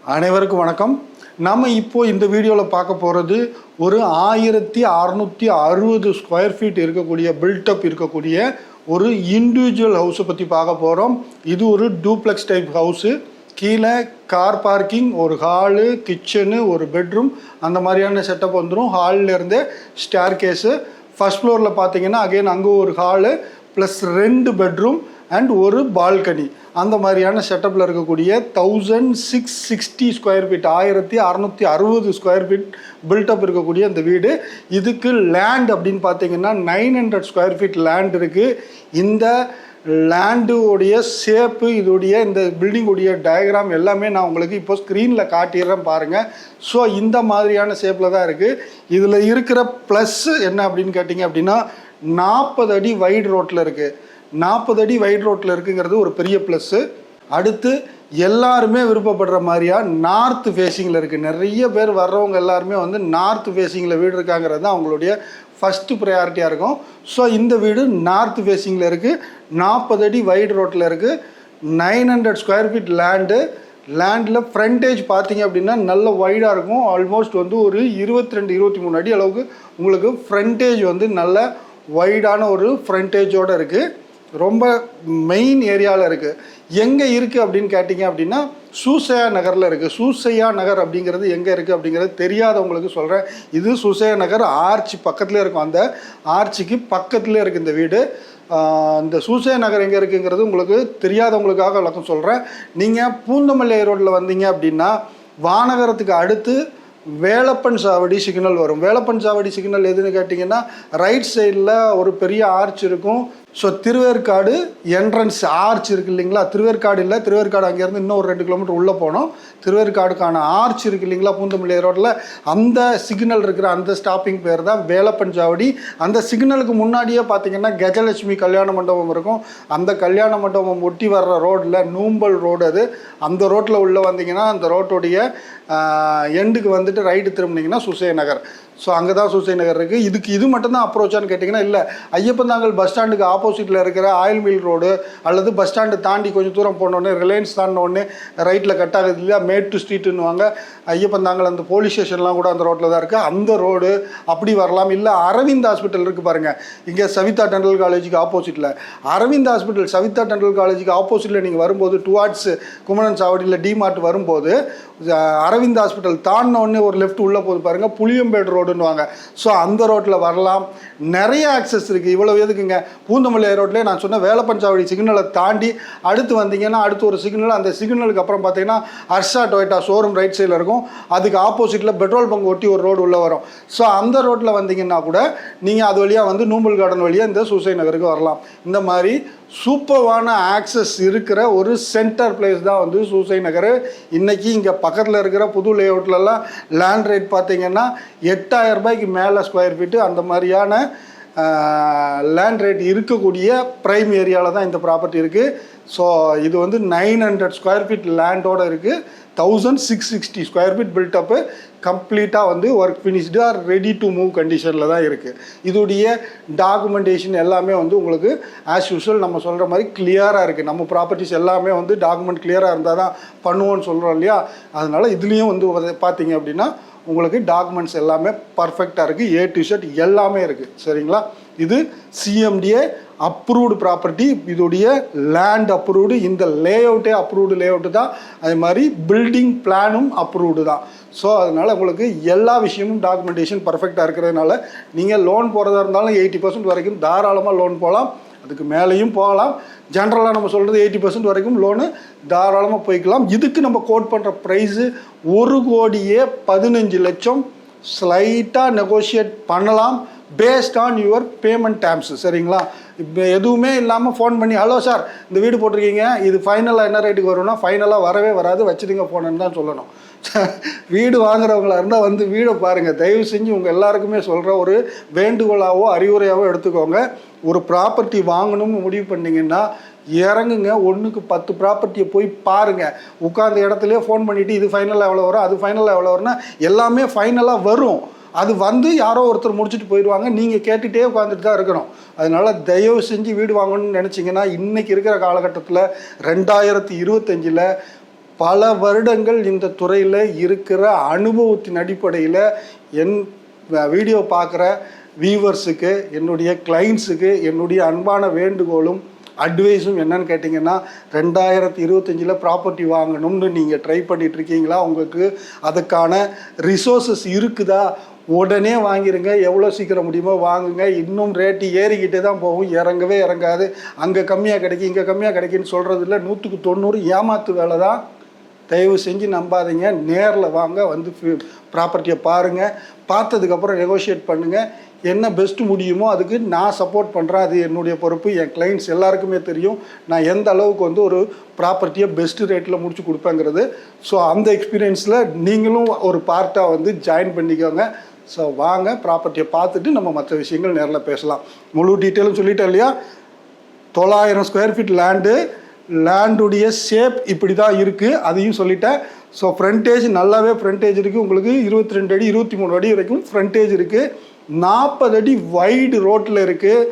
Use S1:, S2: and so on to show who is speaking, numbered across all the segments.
S1: அனைவருக்கும் வணக்கம். நம்ம இப்போ இந்த வீடியோவில் பார்க்க போகிறது ஒரு 1660 ஸ்கொயர் ஃபீட் இருக்கக்கூடிய பில்டப் இருக்கக்கூடிய ஒரு இண்டிவிஜுவல் ஹவுஸை பற்றி பார்க்க போகிறோம். இது ஒரு டூப்ளெக்ஸ் டைப் ஹவுஸு. கீழே கார் பார்க்கிங், ஒரு ஹாலு, கிச்சனு, ஒரு பெட்ரூம் அந்த மாதிரியான செட்டப் வந்துடும். ஹால்லேருந்து ஸ்டேர் கேஸு. ஃபர்ஸ்ட் ஃப்ளோரில் பார்த்தீங்கன்னா அகெயின் அங்கே ஒரு ஹாலு ப்ளஸ் 2 பெட்ரூம் அண்ட் ஒரு பால்கனி அந்த மாதிரியான செட்டப்பில் இருக்கக்கூடிய 1660 square feet 1660 square feet built up இருக்கக்கூடிய அந்த வீடு. இதுக்கு லேண்ட் அப்படின்னு பார்த்தீங்கன்னா 900 ஸ்கொயர் ஃபீட் லேண்ட் இருக்குது. இந்த லேண்டுடைய ஷேப்பு, இதோடைய இந்த பில்டிங்குடைய டயக்ராம் எல்லாமே நான் உங்களுக்கு இப்போ ஸ்க்ரீனில் காட்டிடுறேன் பாருங்கள். ஸோ இந்த மாதிரியான ஷேப்பில் தான் இருக்குது. இதில் இருக்கிற ப்ளஸ் என்ன அப்படின்னு கேட்டிங்க அப்படின்னா 40 அடி வைட் ரோட்டில் இருக்குது. 40 அடி வைட் ரோட்டில் இருக்குங்கிறது ஒரு பெரிய ப்ளஸ்ஸு. அடுத்து எல்லாருமே விருப்பப்படுற மாதிரியா நார்த் ஃபேஸிங்கில் இருக்குது. நிறைய பேர் வர்றவங்க எல்லாருமே வந்து நார்த் ஃபேஸிங்கில் வீடு இருக்காங்கிறது தான் அவங்களுடைய ஃபஸ்ட்டு ப்ரையாரிட்டியாக இருக்கும். ஸோ இந்த வீடு நார்த் ஃபேஸிங்கில் இருக்குது, 40 அடி வைட் ரோட்டில் இருக்குது, 900 ஸ்கொயர் ஃபீட் லேண்டில் ஃப்ரண்டேஜ் பார்த்தீங்க அப்படின்னா நல்ல வைடாக இருக்கும். ஆல்மோஸ்ட் வந்து ஒரு 22-23 அடி அளவுக்கு உங்களுக்கு ஃப்ரண்டேஜ் வந்து நல்ல வைடான ஒரு ஃப்ரண்டேஜோடு இருக்குது. ரொம்ப மெயின் ஏரியாவில் இருக்குது. எங்கே இருக்குது அப்படின்னு கேட்டிங்க அப்படின்னா சூசையா நகரில் இருக்குது. சூசையா நகர் அப்படிங்கிறது எங்கே இருக்குது அப்படிங்கிறது தெரியாதவங்களுக்கு சொல்கிறேன். இது சூசையா நகர் ஆர்ச் பக்கத்துலேயே இருக்கும். அந்த ஆர்ச்சுக்கு பக்கத்துலேயே இருக்குது இந்த வீடு. இந்த சூசையா நகர் எங்கே இருக்குங்கிறது உங்களுக்கு தெரியாதவங்களுக்காக விளக்கம் சொல்கிறேன். நீங்கள் பூந்தமல்லி ரோட்டில் வந்தீங்க அப்படின்னா வானகரத்துக்கு அடுத்து வேலப்பன் சாவடி சிக்னல் வரும். வேலப்பன் சாவடி சிக்னல் எதுன்னு கேட்டிங்கன்னா ரைட் சைடில் ஒரு பெரிய ஆர்ச் இருக்கும். ஸோ திருவேற்காடு என்ட்ரன்ஸ் ஆர்ச் இருக்குது இல்லைங்களா, திருவேற்காடு இல்லை, திருவேற்காடு அங்கேருந்து இன்னும் ஒரு 2 கிலோமீட்டர் உள்ளே போனோம். திருவேற்காடுக்கான ஆர்ச் இருக்குது இல்லைங்களா பூந்தமல்லி ரோட்டில், அந்த சிக்னல் இருக்கிற அந்த ஸ்டாப்பிங் பேர் தான் வேலப்பன் சாவடி. அந்த சிக்னலுக்கு முன்னாடியே பார்த்தீங்கன்னா கஜலட்சுமி கல்யாண மண்டபம் இருக்கும். அந்த கல்யாண மண்டபம் ஒட்டி வர்ற ரோடில் நூம்பல் ரோடு அது. அந்த ரோட்டில் உள்ளே வந்தீங்கன்னா அந்த ரோட்டோடைய எண்டுக்கு வந்துட்டு ரைட்டு திரும்பினீங்கன்னா சூசையா நகர். ஸோ அங்கே தான் சூசையா நகர் இருக்குது. இது மட்டும்தான் அப்ரோச்சான்னு கேட்டிங்கன்னா இல்லை. ஐயப்பந்தாங்கல் பஸ் ஸ்டாண்டுக்கு ஆப்போசிட்டில் இருக்கிற ஆயில் மில் ரோடு அல்லது பஸ் ஸ்டாண்டு தாண்டி கொஞ்சம் தூரம் போனோடனே ரிலையன்ஸ் தாண்டினோடனே ரைட்டில் கட் ஆகுது இல்லையா, மேட்டு ஸ்ட்ரீட்டுன்னுவாங்க. ஐயப்பந்தாங்கல் அந்த போலீஸ் ஸ்டேஷன்லாம் கூட அந்த ரோட்டில் தான் இருக்குது. அந்த ரோடு அப்படி வரலாம். இல்லை அரவிந்த் ஹாஸ்பிட்டல் இருக்குது பாருங்கள், இங்கே சவிதா டென்டல் காலேஜுக்கு ஆப்போசிட்டில். அரவிந்த் ஹாஸ்பிட்டல் சவிதா டென்டல் காலேஜுக்கு ஆப்போசிட்டில் நீங்கள் வரும்போது டுவார்ட்ஸ் குமரன் சாவடியில் டிமார்ட் வரும்போது அரவிந்த் ஹாஸ்பிட்டல் தாண்டினோடனே ஒரு லெஃப்ட் உள்ளே போது பாருங்கள், புளியம்பேடு ரோடுன்னுவாங்க. ஸோ அந்த ரோட்டில் வரலாம். நிறைய ஆக்சஸ் இருக்குது. இவ்வளோ எதுக்குங்க, பூந்தமல்லி ரோட்லேயே நான் சொன்ன வேலப்பன் சாவடி சிக்னலை தாண்டி அடுத்து வந்தீங்கன்னா அடுத்து ஒரு சிக்னல், அந்த சிக்னலுக்கு அப்புறம் பார்த்தீங்கன்னா ஹர்ஷா டொயோட்டா ஷோரூம் ரைட் சைடில் இருக்கும். அதுக்கு ஆப்போசிட்டில் பெட்ரோல் பங்க் ஒட்டி ஒரு ரோடு உள்ளே வரும். ஸோ அந்த ரோட்டில் வந்தீங்கன்னா கூட நீங்கள் அது வழியாக வந்து நூம்பல் கார்டன் வழியாக இந்த சூசையா நகருக்கு வரலாம். இந்த மாதிரி சூப்பர்வான ஆக்சஸ் இருக்கிற ஒரு சென்டர் பிளேஸ் தான் வந்து சூசையா நகர். இன்றைக்கி இங்கே பக்கத்தில் இருக்கிற புது லேஅவுட்லலாம் லேண்ட் ரேட் பார்த்திங்கன்னா 8000 ரூபாய்க்கு மேலே ஸ்கொயர் ஃபீட்டு அந்த மாதிரியான லேண்ட் ரேட் இருக்கக்கூடிய ப்ரைம் ஏரியாவில் தான் இந்த ப்ராப்பர்ட்டி இருக்குது. ஸோ இது வந்து 900 ஸ்கொயர் ஃபீட் லேண்டோடு இருக்குது. 1660 ஸ்கொயர் ஃபீட் பில்டப்பு கம்ப்ளீட்டாக வந்து work finished are ready to move கண்டிஷனில் தான் இருக்குது. இதோடைய டாக்குமெண்டேஷன் எல்லாமே வந்து உங்களுக்கு ஆஸ் யூஸ்வல் நம்ம சொல்கிற மாதிரி கிளியராக இருக்குது. நம்ம ப்ராப்பர்ட்டிஸ் எல்லாமே வந்து டாக்குமெண்ட் கிளியராக இருந்தால் தான் பண்ணுவோன்னு சொல்கிறோம் இல்லையா. அதனால் இதுலேயும் வந்து பார்த்தீங்க அப்படின்னா உங்களுக்கு டாக்குமெண்ட்ஸ் எல்லாமே பர்ஃபெக்டாக இருக்குது. A to Z எல்லாமே இருக்குது. சரிங்களா, இது CMDA அப்ரூவ்டு ப்ராப்பர்ட்டி. இதோடைய லேண்ட் அப்ரூவ்டு, இந்த லேஅவுட்டே அப்ரூவ்டு லேஅவுட்டு தான். அதே மாதிரி பில்டிங் பிளானும் அப்ரூவ்டு தான். ஸோ அதனால் உங்களுக்கு எல்லா விஷயமும் டாக்குமெண்டேஷன் பர்ஃபெக்டாக இருக்கிறதுனால நீங்கள் லோன் போகிறதா இருந்தாலும் 80% வரைக்கும் தாராளமாக லோன் போகலாம். அதுக்கு மேலேயும் போகலாம். ஜென்ரலாக நம்ம சொல்கிறது 80% வரைக்கும் லோனு தாராளமாக போய்க்கலாம். இதுக்கு நம்ம கோட் பண்ணுற ப்ரைஸு 1,15,00,000. ஸ்லைட்டாக நெகோஷியேட் பண்ணலாம் based on your payment terms. சரிங்களா, இப்போ எதுவுமே இல்லாமல் ஃபோன் பண்ணி ஹலோ சார் இந்த வீடு போட்டிருக்கீங்க, இது ஃபைனலாக என்ன ரேட்டுக்கு வரும்னா ஃபைனலாக வரவே வராது, வச்சுடுங்க ஃபோனுன்னு தான் சொல்லணும். வீடு வாங்குறவங்களா இருந்தால் வந்து வீடை பாருங்கள். தயவு செஞ்சு உங்கள் எல்லாருக்குமே சொல்கிற ஒரு வேண்டுகோளாவோ அறிவுரையாவோ எடுத்துக்கோங்க. ஒரு ப்ராப்பர்ட்டி வாங்கணும்னு முடிவு பண்ணிங்கன்னா இறங்குங்க, 1க்கு 10 ப்ராப்பர்ட்டியை போய் பாருங்கள். உட்காந்த இடத்துலையே ஃபோன் பண்ணிவிட்டு இது ஃபைனலாக எவ்வளோ வரும், அது ஃபைனலாக எவ்வளோ வரும்னா எல்லாமே ஃபைனலாக வரும். அது வந்து யாரோ ஒருத்தர் முடிச்சுட்டு போயிடுவாங்க, நீங்கள் கேட்டுகிட்டே உட்காந்துட்டு தான் இருக்கணும். அதனால் தயவு செஞ்சு வீடு வாங்கணும்னு நினச்சிங்கன்னா இன்றைக்கி இருக்கிற காலகட்டத்தில் 2025 பல வருடங்கள் இந்த துறையில் இருக்கிற அனுபவத்தின் அடிப்படையில் என் வீடியோ பார்க்குற வியூவர்ஸுக்கு, என்னுடைய கிளைண்ட்ஸுக்கு என்னுடைய அன்பான வேண்டுகோளும் அட்வைஸும் என்னன்னு கேட்டிங்கன்னா, 2025 ப்ராப்பர்ட்டி வாங்கணும்னு நீங்கள் ட்ரை பண்ணிட்டு இருக்கீங்களா? உங்களுக்கு அதுக்கான ரிசோர்ஸஸ் இருக்குதா? உடனே வாங்கிடுங்க. எவ்வளோ சீக்கிரம் முடியுமோ வாங்குங்க. இன்னும் ரேட்டு ஏறிக்கிட்டே தான் போகும், இறங்கவே இறங்காது. அங்கே கம்மியாக கிடைக்கும், இங்கே கம்மியாக கிடைக்குன்னு சொல்கிறதில்ல. 100க்கு 90 ஏமாத்து வேலை தான். தயவு செஞ்சு நம்பாதீங்க. நேரில் வாங்க, வந்து ப்ராப்பர்ட்டியை பாருங்கள். பார்த்ததுக்கப்புறம் நெகோஷியேட் பண்ணுங்கள். என்ன பெஸ்ட்டு முடியுமோ அதுக்கு நான் சப்போர்ட் பண்ணுறேன். அது என்னுடைய பொறுப்பு. என் கிளைண்ட்ஸ் எல்லாருக்குமே தெரியும் நான் எந்த அளவுக்கு வந்து ஒரு ப்ராப்பர்ட்டியை பெஸ்ட்டு ரேட்டில் முடிச்சு கொடுப்பேங்கிறது. ஸோ அந்த எக்ஸ்பீரியன்ஸில் நீங்களும் ஒரு பார்ட்டாக வந்து ஜாயின் பண்ணிக்கோங்க. ஸோ வாங்க, ப்ராப்பர்ட்டியை பார்த்துட்டு நம்ம மற்ற விஷயங்கள் நேரில் பேசலாம். முழு டீட்டெயிலும் சொல்லிட்டேன் இல்லையா? 900 ஸ்கொயர் ஃபீட் லேண்டுடைய ஷேப் இப்படி தான் இருக்குது, அதையும் சொல்லிட்டேன். ஸோ ஃப்ரண்டேஜ் நல்லாவே ஃப்ரண்டேஜ் இருக்குது. உங்களுக்கு 22 அடி 23 அடி வரைக்கும் ஃப்ரண்டேஜ் இருக்குது. 40 அடி வைடு ரோட்டில் இருக்குது.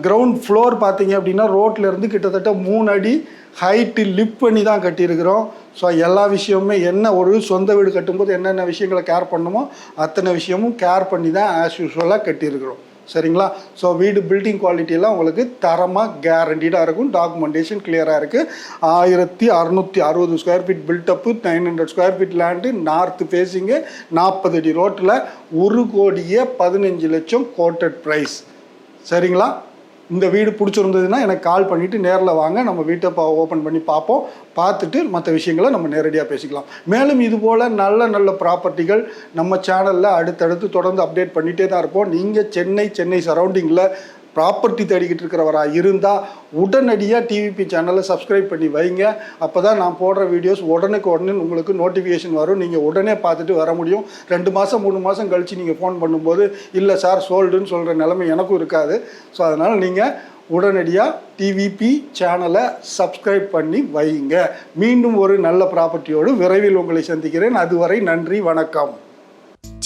S1: கிரவுண்ட் ஃப்ளோர் பார்த்தீங்க அப்படின்னா ரோட்டில் இருந்து கிட்டத்தட்ட 3 அடி ஹைட்டு லிப் பண்ணி தான் கட்டியிருக்கிறோம். ஸோ எல்லா விஷயமுமே என்ன ஒரு சொந்த வீடு கட்டும்போது என்னென்ன விஷயங்களை கேர் பண்ணுமோ அத்தனை விஷயமும் கேர் பண்ணி தான் ஆஸ் யூஸ்வலாக கட்டியிருக்கிறோம். சரிங்களா? ஸோ வீடு பில்டிங் குவாலிட்டியெல்லாம் உங்களுக்கு தரமாக கேரண்டீடாக இருக்கும். டாக்குமெண்டேஷன் கிளியராக இருக்குது. 1660 square feet built up, 900 square feet land, north facing, 40 அடி ரோட்டில், 1,15,00,000 கோட்டட் ப்ரைஸ். சரிங்களா? இந்த வீடு பிடிச்சிருந்ததுன்னா எனக்கு கால் பண்ணிவிட்டு நேரில் வாங்க, நம்ம வீட்டை ஓப்பன் பண்ணி பார்ப்போம். பார்த்துட்டு மற்ற விஷயங்களை நம்ம நேரடியாக பேசிக்கலாம். மேலும் இதுபோல் நல்ல ப்ராப்பர்ட்டிகள் நம்ம சேனலில் அடுத்தடுத்து தொடர்ந்து அப்டேட் பண்ணிகிட்டே தான் இருப்போம். நீங்கள் சென்னை சரௌண்டிங்கில் ப்ராப்பர்ட்டி தேடிக்கிட்டு இருக்கிறவராக இருந்தால் உடனடியாக டிவிபி சேனலை சப்ஸ்கிரைப் பண்ணி வைங்க. அப்போ தான் நான் போடுற வீடியோஸ் உடனுக்கு உங்களுக்கு நோட்டிஃபிகேஷன் வரும். நீங்கள் உடனே பார்த்துட்டு வர முடியும். 2 மாதம் 3 மாதம் கழித்து நீங்கள் ஃபோன் பண்ணும்போது இல்லை சார் சோல்டுன்னு சொல்கிற நிலைமை எனக்கும் இருக்காது. ஸோ அதனால் நீங்கள் உடனடியாக டிவிபி சேனலை சப்ஸ்கிரைப் பண்ணி வைங்க. மீண்டும் ஒரு நல்ல ப்ராப்பர்ட்டியோடு விரைவில் உங்களை சந்திக்கிறேன். அதுவரை நன்றி, வணக்கம்.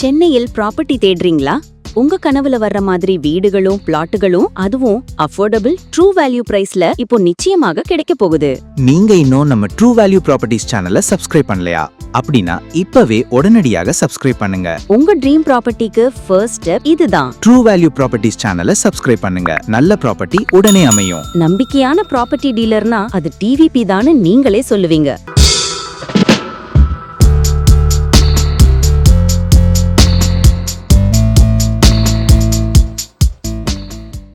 S2: சென்னையில் ப்ராப்பர்ட்டி தேடுறீங்களா? உங்க கனவுல வர்ற மாதிரி வீடுகளும் பிளாட்டுகளும் அதுவும் அஃபோர்டபிள் ட்ரூ வேல்யூ பிரைஸ்ல இப்போ நிச்சயமாக கிடைக்க போகுது.
S3: நீங்க இன்னும் நம்ம ட்ரூ வேல்யூ ப்ராப்பர்ட்டிஸ் சேனலை சப்ஸ்கிரைப் பண்ணலையா? அப்படின்னா இப்பவே உடனடியாக சப்ஸ்கிரைப் பண்ணுங்க.
S2: உங்க ட்ரீம் ப்ராப்பர்ட்டிக்கு ஃபர்ஸ்ட் ஸ்டெப் இதுதான்.
S3: ட்ரூ வேல்யூ ப்ராப்பர்ட்டிஸ் சேனலை சப்ஸ்கிரைப் பண்ணுங்க. நல்ல ப்ராப்பர்ட்டி உடனே அமையும்.
S2: நம்பிக்கையான ப்ராப்பர்ட்டி டீலர்னா அது டிவிபி தான்னு நீங்களே சொல்லுவீங்க.